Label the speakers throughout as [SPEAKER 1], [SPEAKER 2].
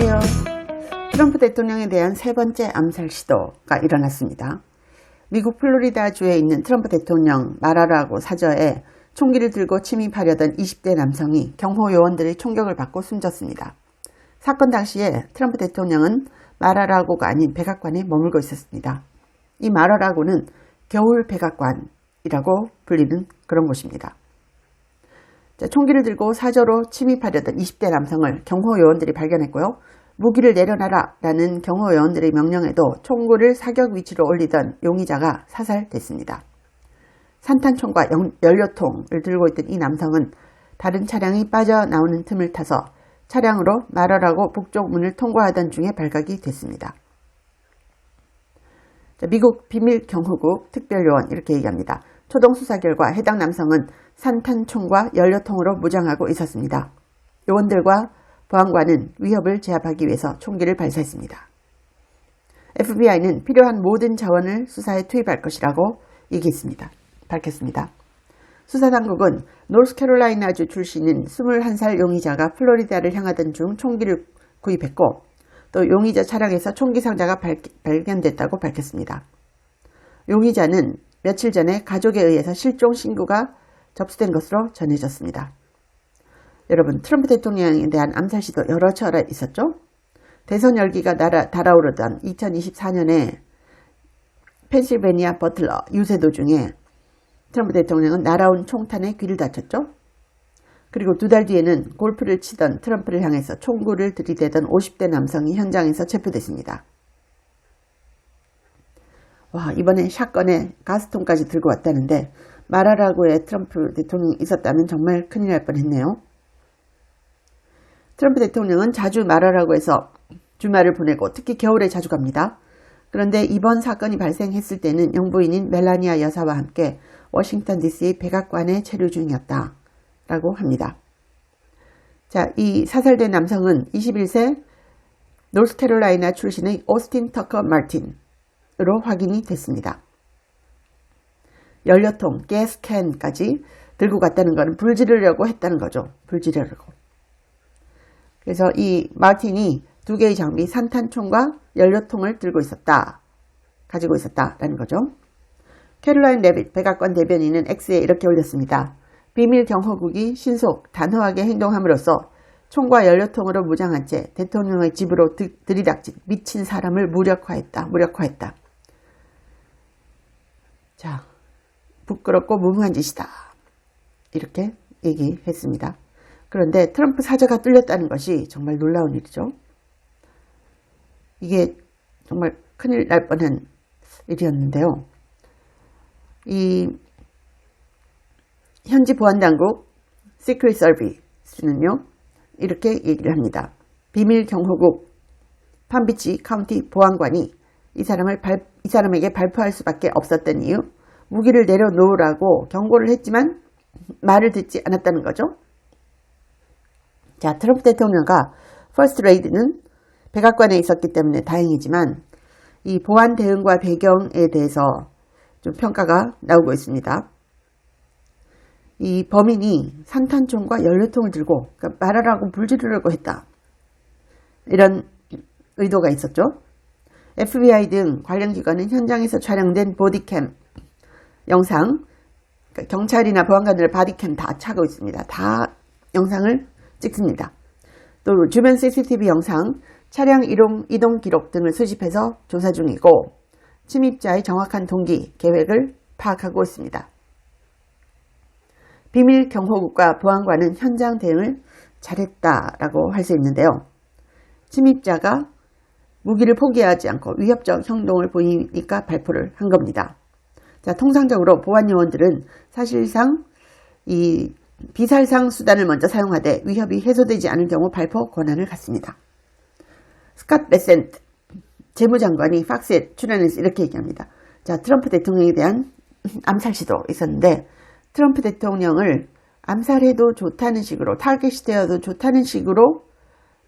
[SPEAKER 1] 안녕하세요. 트럼프 대통령에 대한 세 번째 암살 시도가 일어났습니다. 미국 플로리다주에 있는 트럼프 대통령 마라라고 사저에 총기를 들고 침입하려던 20대 남성이 경호 요원들의 총격을 받고 숨졌습니다. 사건 당시에 트럼프 대통령은 마라라고가 아닌 백악관에 머물고 있었습니다. 이 마라라고는 겨울 백악관이라고 불리는 그런 곳입니다. 총기를 들고 사저로 침입하려던 20대 남성을 경호 요원들이 발견했고요. 무기를 내려놔라 라는 경호 요원들의 명령에도 총구를 사격 위치로 올리던 용의자가 사살됐습니다. 산탄총과 연료통을 들고 있던 이 남성은 다른 차량이 빠져나오는 틈을 타서 차량으로 마라라고 북쪽 문을 통과하던 중에 발각이 됐습니다. 미국 비밀경호국 특별요원 이렇게 얘기합니다. 초동 수사 결과 해당 남성은 산탄총과 연료통으로 무장하고 있었습니다. 요원들과 보안관은 위협을 제압하기 위해서 총기를 발사했습니다. FBI는 필요한 모든 자원을 수사에 투입할 것이라고 밝혔습니다. 수사당국은 노스캐롤라이나주 출신인 21살 용의자가 플로리다를 향하던 중 총기를 구입했고 또 용의자 차량에서 총기 상자가 발견됐다고 밝혔습니다. 용의자는 며칠 전에 가족에 의해서 실종 신고가 접수된 것으로 전해졌습니다. 여러분, 트럼프 대통령에 대한 암살 시도 여러 차례 있었죠? 대선 열기가 달아오르던 2024년에 펜실베니아 버틀러 유세 도중에 트럼프 대통령은 날아온 총탄에 귀를 다쳤죠? 그리고 2달 뒤에는 골프를 치던 트럼프를 향해서 총구를 들이대던 50대 남성이 현장에서 체포됐습니다. 와, 이번에 샷건에 가스통까지 들고 왔다는데 마라라고에 트럼프 대통령이 있었다면 정말 큰일 날 뻔했네요. 트럼프 대통령은 자주 마라라고에서 주말을 보내고 특히 겨울에 자주 갑니다. 그런데 이번 사건이 발생했을 때는 영부인인 멜라니아 여사와 함께 워싱턴 DC 백악관에 체류 중이었다라고 합니다. 자, 이 사살된 남성은 21세 노스캐롤라이나 출신의 오스틴 터커 마틴으로 확인이 됐습니다. 연료통, 가스캔까지 들고 갔다는 것은 불 지르려고 했다는 거죠. 불 지르려고. 그래서 이 마틴이 2개의 장비, 산탄총과 연료통을 가지고 있었다라는 거죠. 캐롤라인 레빗 백악관 대변인은 X에 이렇게 올렸습니다. 비밀 경호국이 신속, 단호하게 행동함으로써 총과 연료통으로 무장한 채 대통령의 집으로 들이닥친 미친 사람을 무력화했다. 자, 부끄럽고 무모한 짓이다. 이렇게 얘기했습니다. 그런데 트럼프 사저가 뚫렸다는 것이 정말 놀라운 일이죠. 이게 정말 큰일 날 뻔한 일이었는데요. 이 현지 보안당국 시크릿 서비스는요 이렇게 얘기를 합니다. 비밀 경호국 팜비치 카운티 보안관이 이 사람에게 발표할 수밖에 없었던 이유, 무기를 내려놓으라고 경고를 했지만 말을 듣지 않았다는 거죠. 자, 트럼프 대통령과 퍼스트 레이디는 백악관에 있었기 때문에 다행이지만 이 보안 대응과 배경에 대해서 좀 평가가 나오고 있습니다. 이 범인이 산탄총과 연료통을 들고 말하라고 불 지르려고 했다. 이런 의도가 있었죠. FBI 등 관련 기관은 현장에서 촬영된 보디캠 영상, 경찰이나 보안관들 바디캠 다 차고 있습니다. 다 영상을 찍습니다. 또 주변 CCTV 영상, 차량 이동 기록 등을 수집해서 조사 중이고 침입자의 정확한 동기, 계획을 파악하고 있습니다. 비밀 경호국과 보안관은 현장 대응을 잘했다라고 할 수 있는데요. 침입자가 무기를 포기하지 않고 위협적 행동을 보이니까 발표를 한 겁니다. 자, 통상적으로 보안 요원들은 사실상 이 비살상 수단을 먼저 사용하되 위협이 해소되지 않을 경우 발포 권한을 갖습니다. 스캇 베센트 재무장관이 팍스에 출연해서 이렇게 얘기합니다. 자, 트럼프 대통령에 대한 암살 시도 있었는데 트럼프 대통령을 암살해도 좋다는 식으로, 타겟이 되어도 좋다는 식으로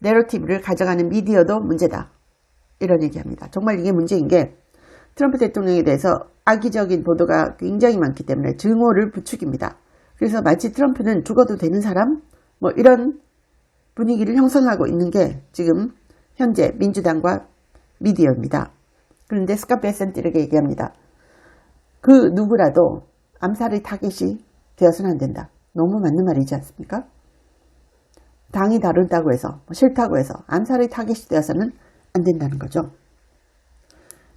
[SPEAKER 1] 내러티브를 가져가는 미디어도 문제다. 이런 얘기합니다. 정말 이게 문제인 게 트럼프 대통령에 대해서 악의적인 보도가 굉장히 많기 때문에 증오를 부추깁니다. 그래서 마치 트럼프는 죽어도 되는 사람? 뭐 이런 분위기를 형성하고 있는 게 지금 현재 민주당과 미디어입니다. 그런데 스캇 베센트 이렇게 얘기합니다. 그 누구라도 암살의 타겟이 되어서는 안 된다. 너무 맞는 말이지 않습니까? 당이 다르다고 해서 싫다고 해서 암살의 타겟이 되어서는 안 된다는 거죠.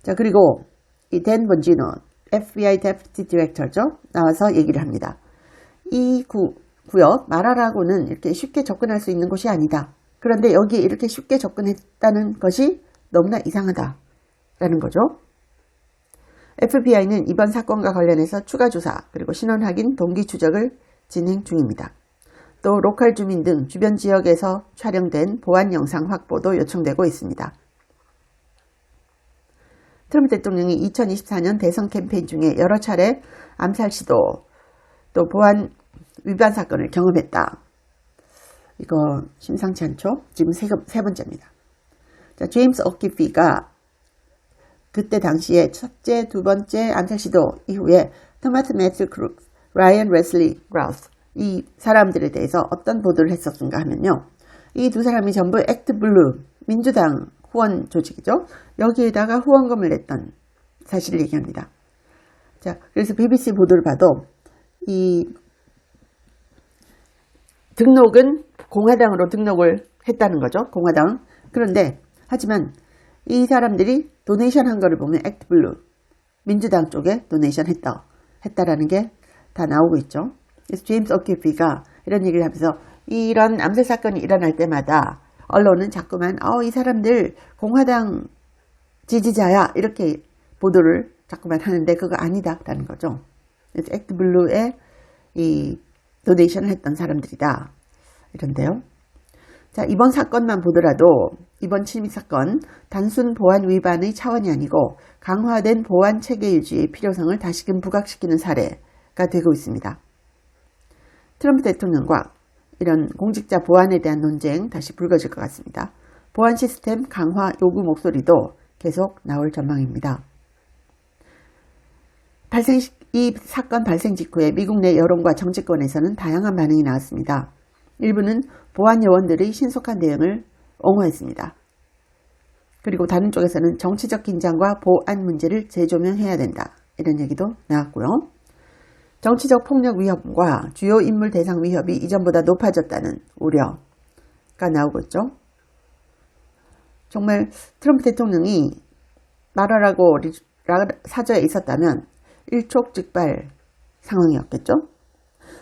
[SPEAKER 1] 자, 그리고 이 댄 번지노 FBI Deputy Director죠. 나와서 얘기를 합니다. 이 구역 마라라고는 이렇게 쉽게 접근할 수 있는 곳이 아니다. 그런데 여기에 이렇게 쉽게 접근했다는 것이 너무나 이상하다라는 거죠. FBI는 이번 사건과 관련해서 추가 조사 그리고 신원 확인, 동기 추적을 진행 중입니다. 또 로컬 주민 등 주변 지역에서 촬영된 보안 영상 확보도 요청되고 있습니다. 트럼프 대통령이 2024년 대선 캠페인 중에 여러 차례 암살 시도 또 보안 위반 사건을 경험했다. 이거 심상치 않죠? 지금 세 번째입니다. 자, 제임스 오키피가 그때 당시에 첫째, 두 번째 암살 시도 이후에 토마스 매튜 크룩스, 라이언 레슬리 그라우스 이 사람들에 대해서 어떤 보도를 했었는가 하면요. 이 두 사람이 전부 액트 블루 민주당 후원 조직이죠. 여기에다가 후원금을 냈던 사실을 얘기합니다. 자, 그래서 BBC 보도를 봐도 이 등록은 공화당으로 등록을 했다는 거죠. 공화당. 그런데 하지만 이 사람들이 도네이션 한 거를 보면 액트 블루 민주당 쪽에 도네이션 했다라는 게 다 나오고 있죠. 그래서 제임스 오키피가 이런 얘기를 하면서 이런 암살 사건이 일어날 때마다 언론은 자꾸만 이 사람들 공화당 지지자야 이렇게 보도를 자꾸만 하는데 그거 아니다라는 거죠. 그래서 액트 블루에 이 도네이션을 했던 사람들이다 이런데요. 자, 이번 사건만 보더라도 이번 침입 사건 단순 보안 위반의 차원이 아니고 강화된 보안 체계 유지의 필요성을 다시금 부각시키는 사례가 되고 있습니다. 트럼프 대통령과 이런 공직자 보안에 대한 논쟁 다시 불거질 것 같습니다. 보안 시스템 강화 요구 목소리도 계속 나올 전망입니다. 이 사건 발생 직후에 미국 내 여론과 정치권에서는 다양한 반응이 나왔습니다. 일부는 보안 요원들의 신속한 대응을 옹호했습니다. 그리고 다른 쪽에서는 정치적 긴장과 보안 문제를 재조명해야 된다. 이런 얘기도 나왔고요. 정치적 폭력 위협과 주요 인물 대상 위협이 이전보다 높아졌다는 우려가 나오고 있죠. 정말 트럼프 대통령이 말하라고 사저에 있었다면 일촉즉발 상황이었겠죠.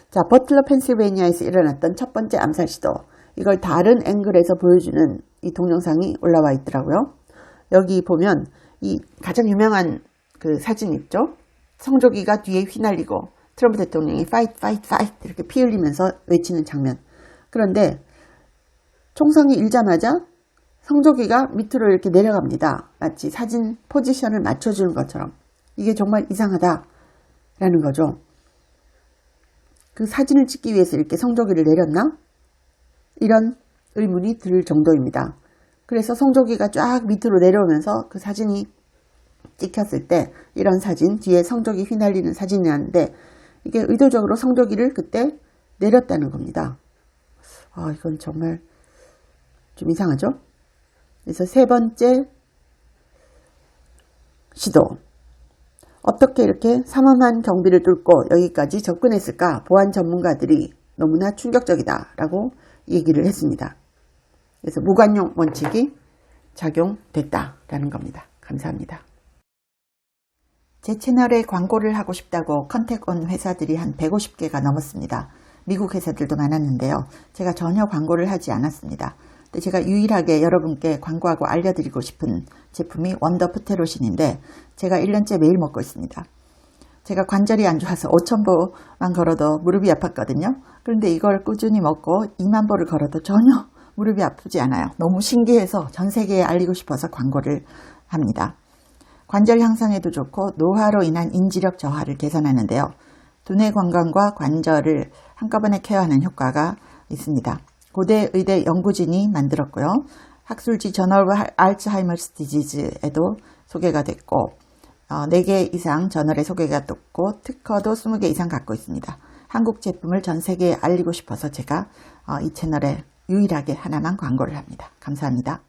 [SPEAKER 1] 자, 버틀러 펜실베니아에서 일어났던 첫 번째 암살 시도 이걸 다른 앵글에서 보여주는 이 동영상이 올라와 있더라고요. 여기 보면 이 가장 유명한 그 사진 있죠. 성조기가 뒤에 휘날리고 트럼프 대통령이 fight, fight, fight 이렇게 피 흘리면서 외치는 장면. 그런데 총성이 일자마자 성조기가 밑으로 이렇게 내려갑니다. 마치 사진 포지션을 맞춰주는 것처럼. 이게 정말 이상하다라는 거죠. 그 사진을 찍기 위해서 이렇게 성조기를 내렸나? 이런 의문이 들 정도입니다. 그래서 성조기가 쫙 밑으로 내려오면서 그 사진이 찍혔을 때 이런 사진, 뒤에 성조기 휘날리는 사진이 나는데 이게 의도적으로 성조기를 그때 내렸다는 겁니다. 이건 정말 좀 이상하죠? 그래서 세 번째 시도. 어떻게 이렇게 삼엄한 경비를 뚫고 여기까지 접근했을까? 보안 전문가들이 너무나 충격적이다라고 얘기를 했습니다. 그래서 무관용 원칙이 작용됐다라는 겁니다. 감사합니다. 제 채널에 광고를 하고 싶다고 컨택 온 회사들이 한 150개가 넘었습니다. 미국 회사들도 많았는데요. 제가 전혀 광고를 하지 않았습니다. 근데 제가 유일하게 여러분께 광고하고 알려드리고 싶은 제품이 원더 프테로신인데 제가 1년째 매일 먹고 있습니다. 제가 관절이 안 좋아서 5,000보만 걸어도 무릎이 아팠거든요. 그런데 이걸 꾸준히 먹고 2만 보를 걸어도 전혀 무릎이 아프지 않아요. 너무 신기해서 전 세계에 알리고 싶어서 광고를 합니다. 관절 향상에도 좋고 노화로 인한 인지력 저하를 개선하는데요. 두뇌 건강과 관절을 한꺼번에 케어하는 효과가 있습니다. 고대 의대 연구진이 만들었고요. 학술지 저널 알츠하이머스 디지즈에도 소개가 됐고 4개 이상 저널에 소개가 됐고 특허도 20개 이상 갖고 있습니다. 한국 제품을 전 세계에 알리고 싶어서 제가 이 채널에 유일하게 하나만 광고를 합니다. 감사합니다.